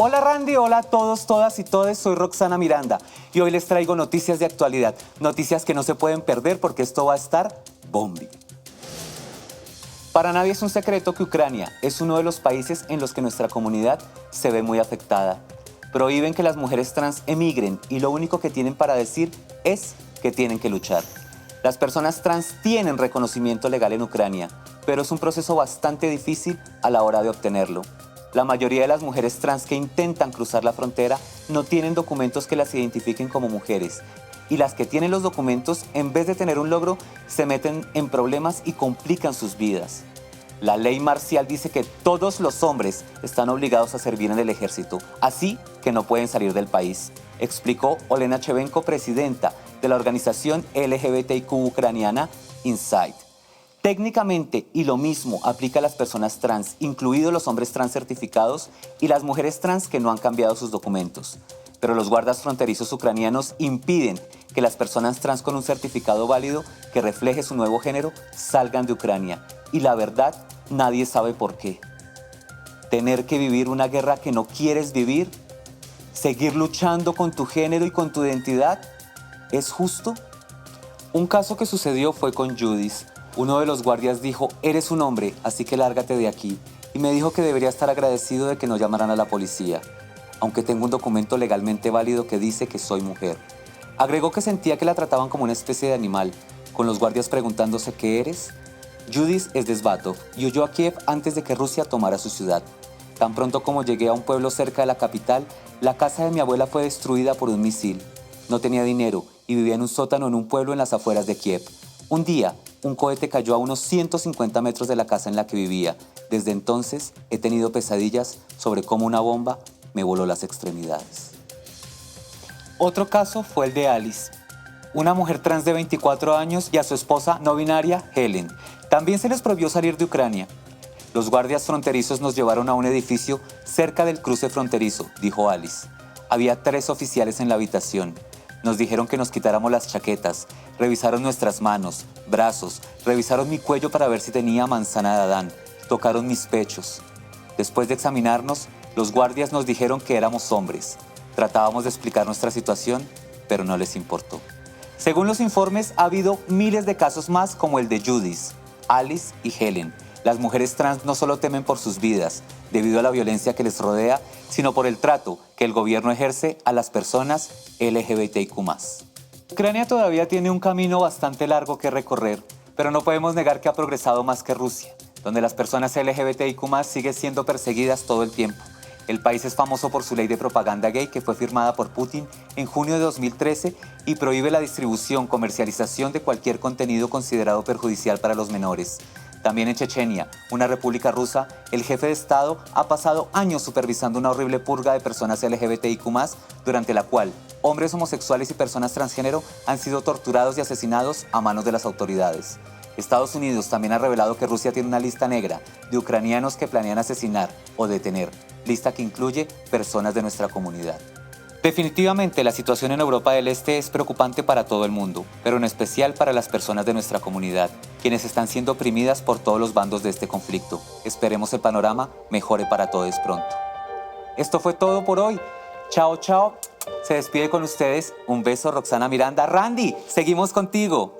Hola Randy, hola a todos, todas y todes, soy Roxana Miranda y hoy les traigo noticias de actualidad, noticias que no se pueden perder porque esto va a estar bombi. Para nadie es un secreto que Ucrania es uno de los países en los que nuestra comunidad se ve muy afectada. Prohíben que las mujeres trans emigren y lo único que tienen para decir es que tienen que luchar. Las personas trans tienen reconocimiento legal en Ucrania, pero es un proceso bastante difícil a la hora de obtenerlo. La mayoría de las mujeres trans que intentan cruzar la frontera no tienen documentos que las identifiquen como mujeres. Y las que tienen los documentos, en vez de tener un logro, se meten en problemas y complican sus vidas. La ley marcial dice que todos los hombres están obligados a servir en el ejército, así que no pueden salir del país, explicó Olena Chevenko, presidenta de la organización LGBTIQ ucraniana Inside. Técnicamente, y lo mismo aplica a las personas trans, incluidos los hombres trans certificados y las mujeres trans que no han cambiado sus documentos. Pero los guardas fronterizos ucranianos impiden que las personas trans con un certificado válido que refleje su nuevo género salgan de Ucrania. Y la verdad, nadie sabe por qué. Tener que vivir una guerra que no quieres vivir, seguir luchando con tu género y con tu identidad, ¿es justo? Un caso que sucedió fue con Judith. Uno de los guardias dijo, eres un hombre, así que lárgate de aquí. Y me dijo que debería estar agradecido de que no llamaran a la policía, aunque tengo un documento legalmente válido que dice que soy mujer. Agregó que sentía que la trataban como una especie de animal, con los guardias preguntándose ¿qué eres? Judith es de Svatov y huyó a Kiev antes de que Rusia tomara su ciudad. Tan pronto como llegué a un pueblo cerca de la capital, la casa de mi abuela fue destruida por un misil. No tenía dinero y vivía en un sótano en un pueblo en las afueras de Kiev. Un día, un cohete cayó a unos 150 metros de la casa en la que vivía. Desde entonces he tenido pesadillas sobre cómo una bomba me voló las extremidades. Otro caso fue el de Alice, una mujer trans de 24 años y a su esposa no binaria, Helen. También se les prohibió salir de Ucrania. Los guardias fronterizos nos llevaron a un edificio cerca del cruce fronterizo, dijo Alice. Había 3 oficiales en la habitación. Nos dijeron que nos quitáramos las chaquetas, revisaron nuestras manos, brazos, revisaron mi cuello para ver si tenía manzana de Adán, tocaron mis pechos. Después de examinarnos, los guardias nos dijeron que éramos hombres. Tratábamos de explicar nuestra situación, pero no les importó. Según los informes, ha habido miles de casos más como el de Judith, Alice y Helen. Las mujeres trans no solo temen por sus vidas, debido a la violencia que les rodea, sino por el trato que el gobierno ejerce a las personas LGBTIQ+. Ucrania todavía tiene un camino bastante largo que recorrer, pero no podemos negar que ha progresado más que Rusia, donde las personas LGBTIQ+ siguen siendo perseguidas todo el tiempo. El país es famoso por su ley de propaganda gay que fue firmada por Putin en junio de 2013 y prohíbe la distribución, comercialización de cualquier contenido considerado perjudicial para los menores. También en Chechenia, una república rusa, el jefe de Estado ha pasado años supervisando una horrible purga de personas LGBTIQ+, durante la cual hombres homosexuales y personas transgénero han sido torturados y asesinados a manos de las autoridades. Estados Unidos también ha revelado que Rusia tiene una lista negra de ucranianos que planean asesinar o detener, lista que incluye personas de nuestra comunidad. Definitivamente la situación en Europa del Este es preocupante para todo el mundo, pero en especial para las personas de nuestra comunidad, quienes están siendo oprimidas por todos los bandos de este conflicto. Esperemos el panorama mejore para todos pronto. Esto fue todo por hoy. Chao, chao. Se despide con ustedes. Un beso, Roxana Miranda. Randy, seguimos contigo.